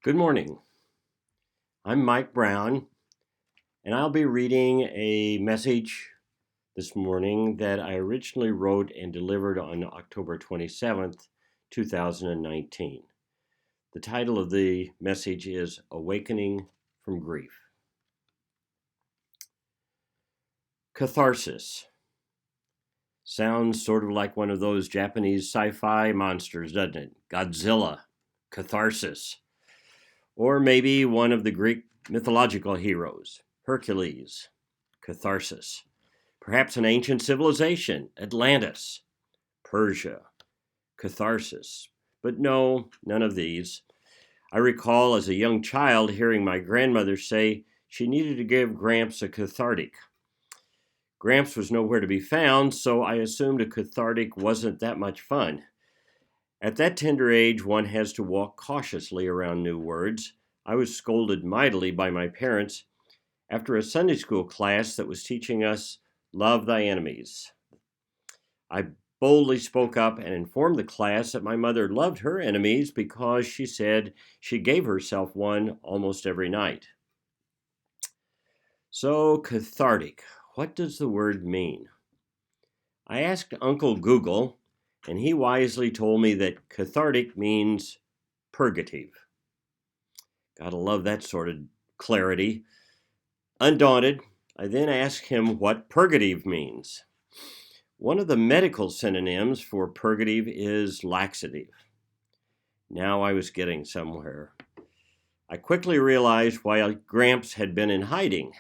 Good morning. I'm Mike Brown, and I'll be reading a message this morning that I originally wrote and delivered on October 27th, 2019. The title of the message is Awakening from Grief. Catharsis. Sounds sort of like one of those Japanese sci-fi monsters, doesn't it? Godzilla. Catharsis. Or maybe one of the Greek mythological heroes, Hercules, catharsis. Perhaps an ancient civilization, Atlantis, Persia, catharsis. But no, none of these. I recall as a young child hearing my grandmother say she needed to give Gramps a cathartic. Gramps was nowhere to be found, so I assumed a cathartic wasn't that much fun. At that tender age, one has to walk cautiously around new words. I was scolded mightily by my parents after a Sunday school class that was teaching us, love thy enemies. I boldly spoke up and informed the class that my mother loved her enemies because she said she gave herself one almost every night. So, cathartic, what does the word mean? I asked Uncle Google, and he wisely told me that cathartic means purgative. Gotta love that sort of clarity. Undaunted, I then asked him what purgative means. One of the medical synonyms for purgative is laxative. Now I was getting somewhere. I quickly realized why Gramps had been in hiding.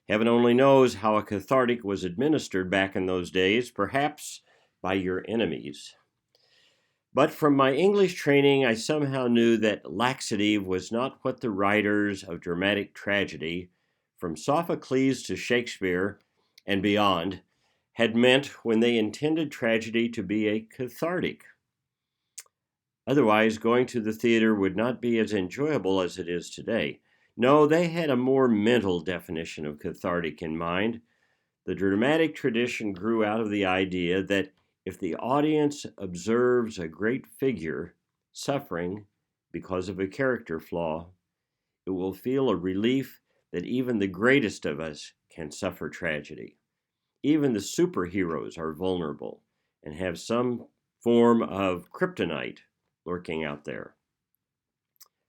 Heaven only knows how a cathartic was administered back in those days, perhaps by your enemies. But from my English training, I somehow knew that laxative was not what the writers of dramatic tragedy, from Sophocles to Shakespeare and beyond, had meant when they intended tragedy to be a cathartic. Otherwise, going to the theater would not be as enjoyable as it is today. No, they had a more mental definition of cathartic in mind. The dramatic tradition grew out of the idea that if the audience observes a great figure suffering because of a character flaw, it will feel a relief that even the greatest of us can suffer tragedy. Even the superheroes are vulnerable and have some form of kryptonite lurking out there.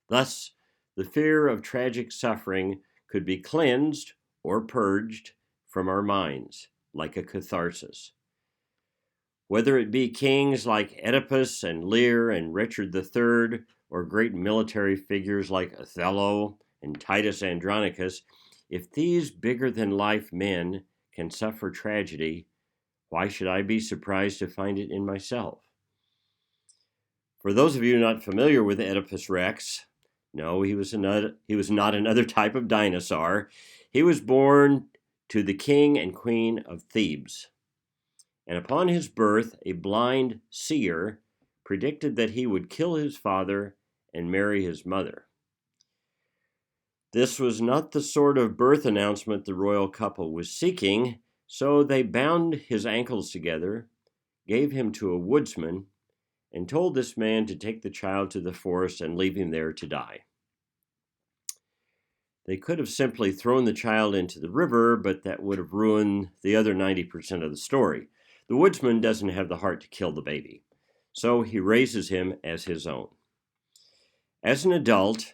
Thus, the fear of tragic suffering could be cleansed or purged from our minds, like a catharsis. Whether it be kings like Oedipus and Lear and Richard III, or great military figures like Othello and Titus Andronicus, if these bigger-than-life men can suffer tragedy, why should I be surprised to find it in myself? For those of you not familiar with Oedipus Rex, no, he was not another type of dinosaur. He was born to the king and queen of Thebes. And upon his birth, a blind seer predicted that he would kill his father and marry his mother. This was not the sort of birth announcement the royal couple was seeking, so they bound his ankles together, gave him to a woodsman, and told this man to take the child to the forest and leave him there to die. They could have simply thrown the child into the river, but that would have ruined the other 90% of the story. The woodsman doesn't have the heart to kill the baby, so he raises him as his own. As an adult,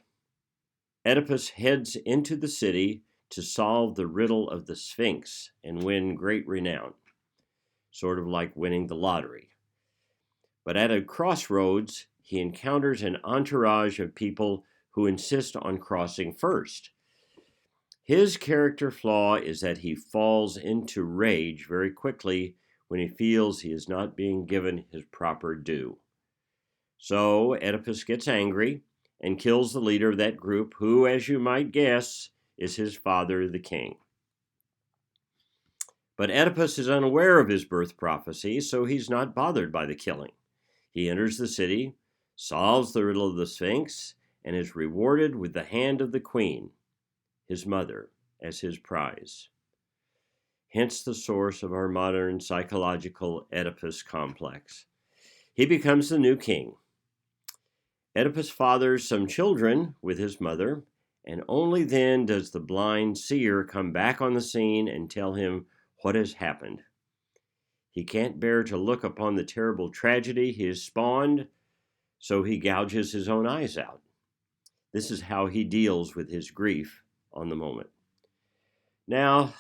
Oedipus heads into the city to solve the riddle of the Sphinx and win great renown, sort of like winning the lottery. But at a crossroads, he encounters an entourage of people who insist on crossing first. His character flaw is that he falls into rage very quickly when he feels he is not being given his proper due. So Oedipus gets angry and kills the leader of that group, who, as you might guess, is his father, the king. But Oedipus is unaware of his birth prophecy, so he's not bothered by the killing. He enters the city, solves the riddle of the Sphinx, and is rewarded with the hand of the queen, his mother, as his prize. Hence the source of our modern psychological Oedipus complex. He becomes the new king. Oedipus fathers some children with his mother, and only then does the blind seer come back on the scene and tell him what has happened. He can't bear to look upon the terrible tragedy he has spawned, so he gouges his own eyes out. This is how he deals with his grief on the moment. Now,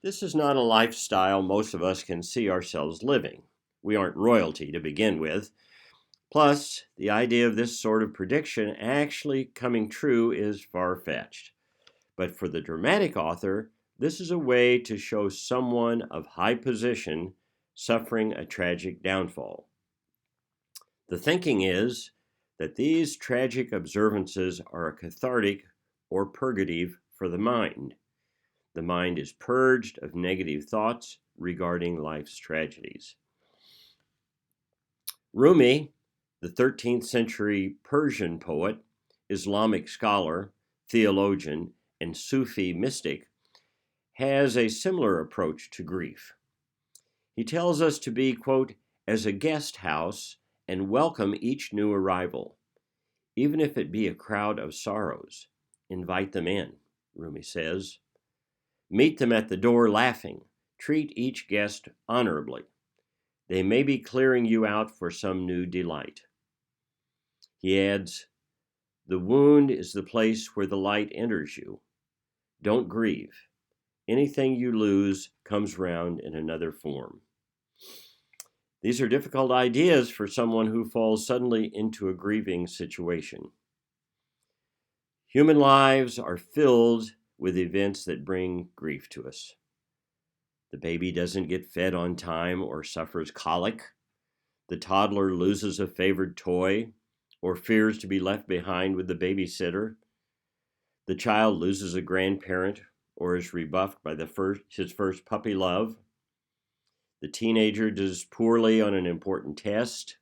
this is not a lifestyle most of us can see ourselves living. We aren't royalty to begin with. Plus, the idea of this sort of prediction actually coming true is far-fetched. But for the dramatic author, this is a way to show someone of high position suffering a tragic downfall. The thinking is that these tragic observances are a cathartic or purgative for the mind. The mind is purged of negative thoughts regarding life's tragedies. Rumi, the 13th century Persian poet, Islamic scholar, theologian, and Sufi mystic, has a similar approach to grief. He tells us to be, quote, as a guest house and welcome each new arrival. Even if it be a crowd of sorrows, invite them in, Rumi says. Meet them at the door laughing. Treat each guest honorably. They may be clearing you out for some new delight. He adds, the wound is the place where the light enters you. Don't grieve. Anything you lose comes round in another form. These are difficult ideas for someone who falls suddenly into a grieving situation. Human lives are filled with events that bring grief to us. The baby doesn't get fed on time or suffers colic. The toddler loses a favored toy or fears to be left behind with the babysitter. The child loses a grandparent or is rebuffed by his first puppy love. The teenager does poorly on an important test,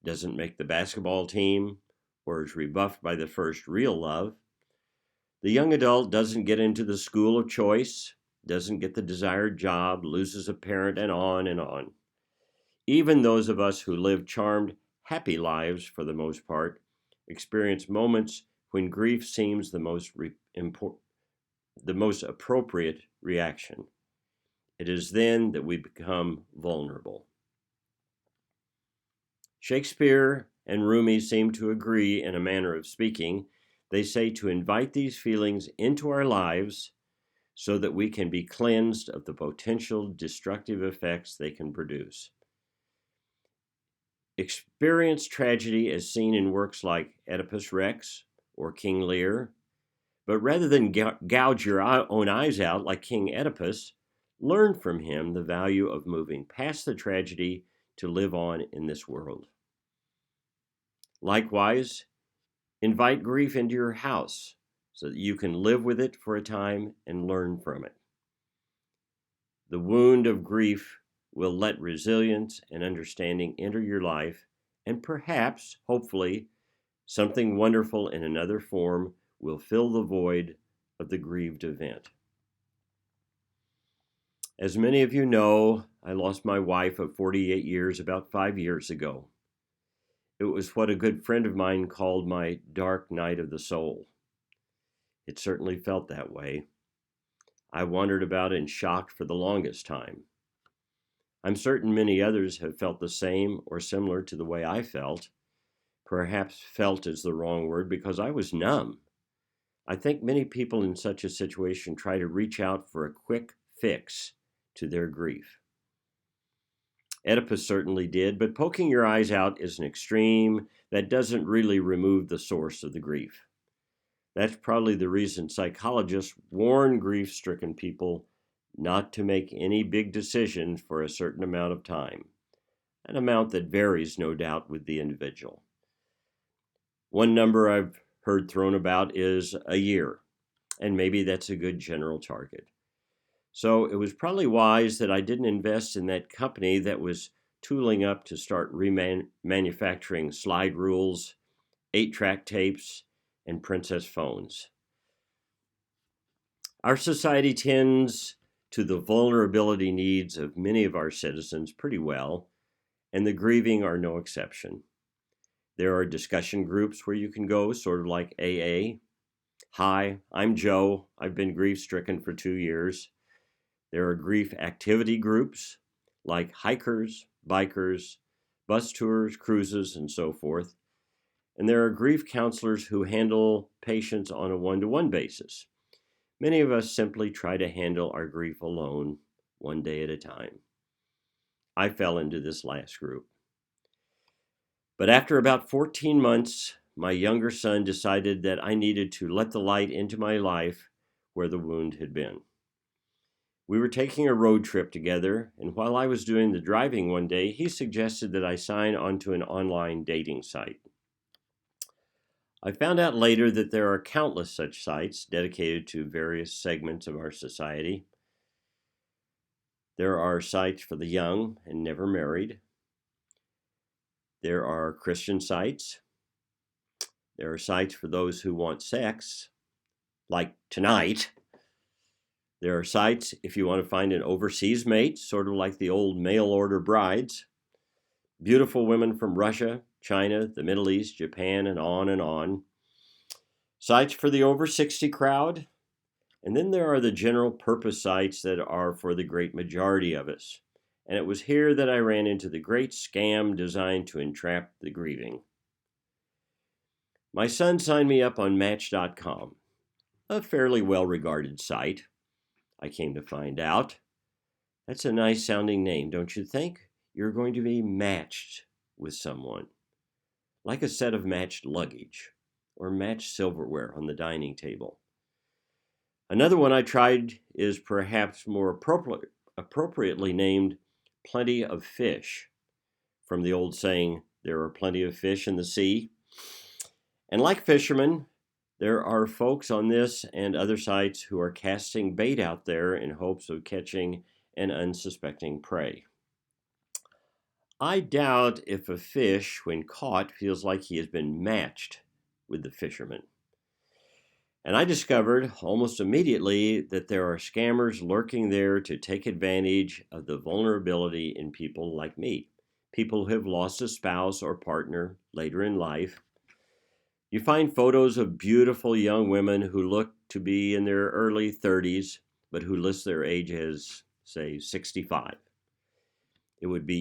doesn't make the basketball team, or is rebuffed by the first real love. The young adult doesn't get into the school of choice, doesn't get the desired job, loses a parent, and on and on. Even those of us who live charmed, happy lives for the most part experience moments when grief seems the most appropriate reaction. It is then that we become vulnerable. Shakespeare and Rumi seem to agree in a manner of speaking. They say to invite these feelings into our lives so that we can be cleansed of the potential destructive effects they can produce. Experience tragedy as seen in works like Oedipus Rex or King Lear, but rather than gouge your own eyes out like King Oedipus, learn from him the value of moving past the tragedy to live on in this world. Likewise, invite grief into your house so that you can live with it for a time and learn from it. The wound of grief will let resilience and understanding enter your life, and perhaps, hopefully, something wonderful in another form will fill the void of the grieved event. As many of you know, I lost my wife of 48 years about 5 years ago. It was what a good friend of mine called my dark night of the soul. It certainly felt that way. I wandered about in shock for the longest time. I'm certain many others have felt the same or similar to the way I felt. Perhaps felt is the wrong word because I was numb. I think many people in such a situation try to reach out for a quick fix to their grief. Oedipus certainly did, but poking your eyes out is an extreme that doesn't really remove the source of the grief. That's probably the reason psychologists warn grief-stricken people not to make any big decisions for a certain amount of time, an amount that varies, no doubt, with the individual. One number I've heard thrown about is a year, and maybe that's a good general target. So it was probably wise that I didn't invest in that company that was tooling up to start manufacturing slide rules, 8-track tapes, and Princess phones. Our society tends to the vulnerability needs of many of our citizens pretty well, and the grieving are no exception. There are discussion groups where you can go, sort of like AA. Hi, I'm Joe. I've been grief-stricken for 2 years. There are grief activity groups like hikers, bikers, bus tours, cruises, and so forth. And there are grief counselors who handle patients on a one-to-one basis. Many of us simply try to handle our grief alone, one day at a time. I fell into this last group. But after about 14 months, my younger son decided that I needed to let the light into my life where the wound had been. We were taking a road trip together, and while I was doing the driving one day, he suggested that I sign onto an online dating site. I found out later that there are countless such sites dedicated to various segments of our society. There are sites for the young and never married. There are Christian sites. There are sites for those who want sex, like tonight. There are sites if you want to find an overseas mate, sort of like the old mail order brides. Beautiful women from Russia, China, the Middle East, Japan, and on and on. Sites for the over 60 crowd. And then there are the general purpose sites that are for the great majority of us. And it was here that I ran into the great scam designed to entrap the grieving. My son signed me up on Match.com, a fairly well-regarded site. I came to find out. That's a nice sounding name, don't you think? You're going to be matched with someone, like a set of matched luggage or matched silverware on the dining table. Another one I tried is perhaps more appropriately named Plenty of Fish, from the old saying, there are plenty of fish in the sea. And like fishermen, there are folks on this and other sites who are casting bait out there in hopes of catching an unsuspecting prey. I doubt if a fish, when caught, feels like he has been matched with the fisherman. And I discovered almost immediately that there are scammers lurking there to take advantage of the vulnerability in people like me, people who have lost a spouse or partner later in life. You find photos of beautiful young women who look to be in their early 30s, but who list their age as, say, 65. It would be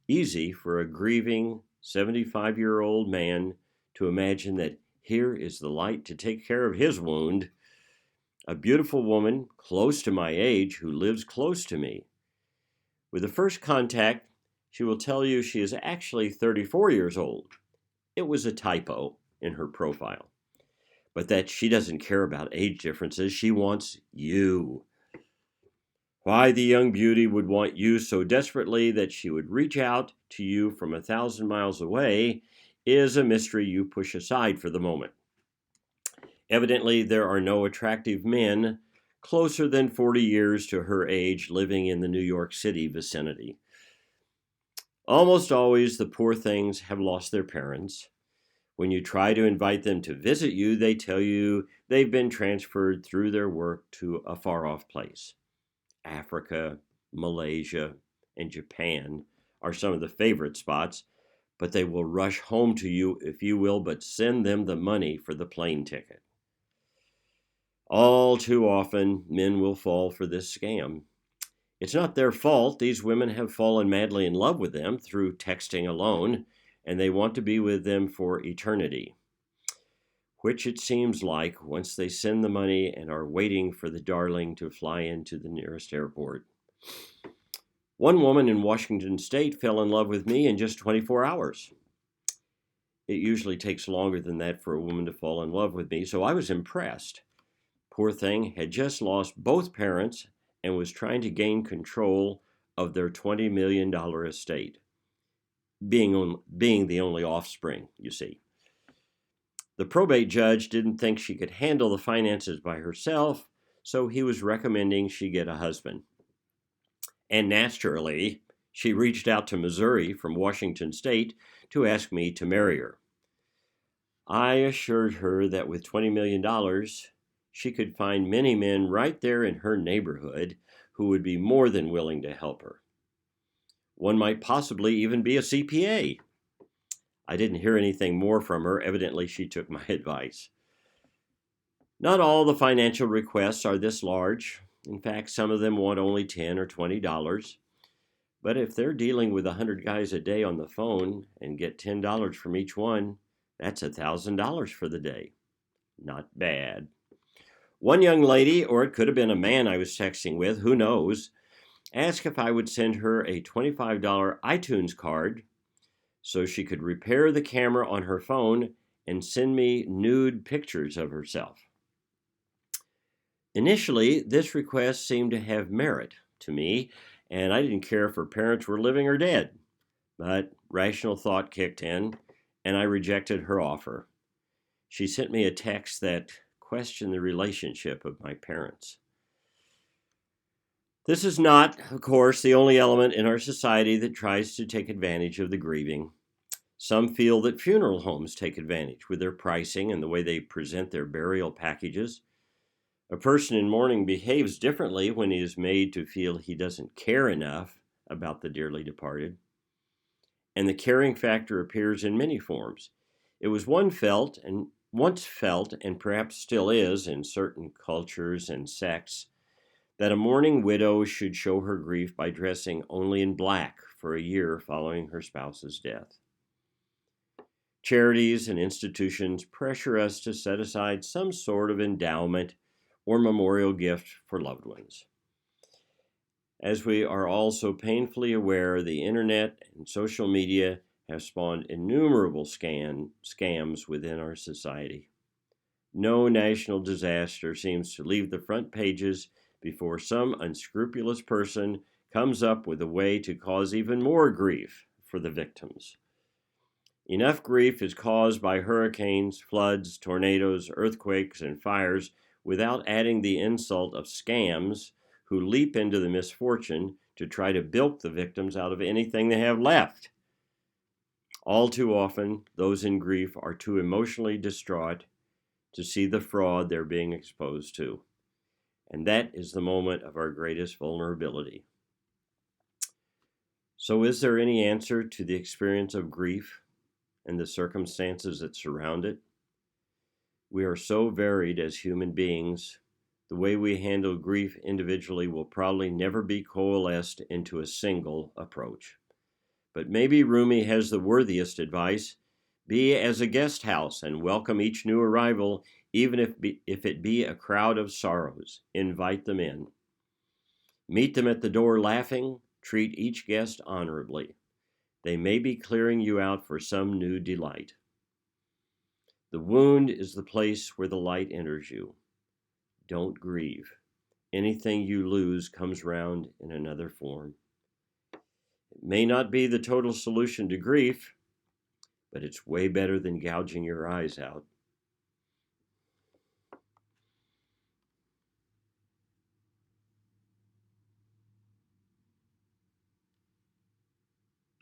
easy for a grieving 75-year-old man to imagine that here is the light to take care of his wound. A beautiful woman close to my age who lives close to me. With the first contact, she will tell you she is actually 34 years old. It was a typo in her profile, but that she doesn't care about age differences. She wants you. Why the young beauty would want you so desperately that she would reach out to you from 1,000 miles away is a mystery you push aside for the moment. Evidently, there are no attractive men closer than 40 years to her age living in the New York City vicinity. Almost always, the poor things have lost their parents. When you try to invite them to visit you, they tell you they've been transferred through their work to a far-off place. Africa, Malaysia, and Japan are some of the favorite spots, but they will rush home to you if you will but send them the money for the plane ticket. All too often, men will fall for this scam. It's not their fault. These women have fallen madly in love with them through texting alone, and they want to be with them for eternity, which it seems like once they send the money and are waiting for the darling to fly into the nearest airport. One woman in Washington State fell in love with me in just 24 hours. It usually takes longer than that for a woman to fall in love with me, so I was impressed. Poor thing had just lost both parents and was trying to gain control of their $20 million estate, being the only offspring, you see. The probate judge didn't think she could handle the finances by herself, so he was recommending she get a husband. And naturally, she reached out to Missouri from Washington State to ask me to marry her. I assured her that with $20 million, she could find many men right there in her neighborhood who would be more than willing to help her. One might possibly even be a CPA. I didn't hear anything more from her. Evidently, she took my advice. Not all the financial requests are this large. In fact, some of them want only $10 or $20. But if they're dealing with 100 guys a day on the phone and get $10 from each one, that's $1,000 for the day. Not bad. One young lady, or it could have been a man I was texting with, who knows, asked if I would send her a $25 iTunes card so she could repair the camera on her phone and send me nude pictures of herself. Initially, this request seemed to have merit to me, and I didn't care if her parents were living or dead. But rational thought kicked in, and I rejected her offer. She sent me a text that questioned the relationship of my parents. This is not, of course, the only element in our society that tries to take advantage of the grieving. Some feel that funeral homes take advantage with their pricing and the way they present their burial packages. A person in mourning behaves differently when he is made to feel he doesn't care enough about the dearly departed. And the caring factor appears in many forms. It was once felt, and perhaps still is in certain cultures and sects, that a mourning widow should show her grief by dressing only in black for a year following her spouse's death. Charities and institutions pressure us to set aside some sort of endowment or memorial gift for loved ones. As we are also painfully aware, the internet and social media have spawned innumerable scams within our society. No national disaster seems to leave the front pages before some unscrupulous person comes up with a way to cause even more grief for the victims. Enough grief is caused by hurricanes, floods, tornadoes, earthquakes, and fires without adding the insult of scams who leap into the misfortune to try to bilk the victims out of anything they have left. All too often, those in grief are too emotionally distraught to see the fraud they're being exposed to. And that is the moment of our greatest vulnerability. So, is there any answer to the experience of grief and the circumstances that surround it? We are so varied as human beings. The way we handle grief individually will probably never be coalesced into a single approach. But maybe Rumi has the worthiest advice: be as a guest house and welcome each new arrival, even if it be a crowd of sorrows. Invite them in. Meet them at the door laughing. Treat each guest honorably. They may be clearing you out for some new delight. The wound is the place where the light enters you. Don't grieve. Anything you lose comes round in another form. It may not be the total solution to grief, but it's way better than gouging your eyes out.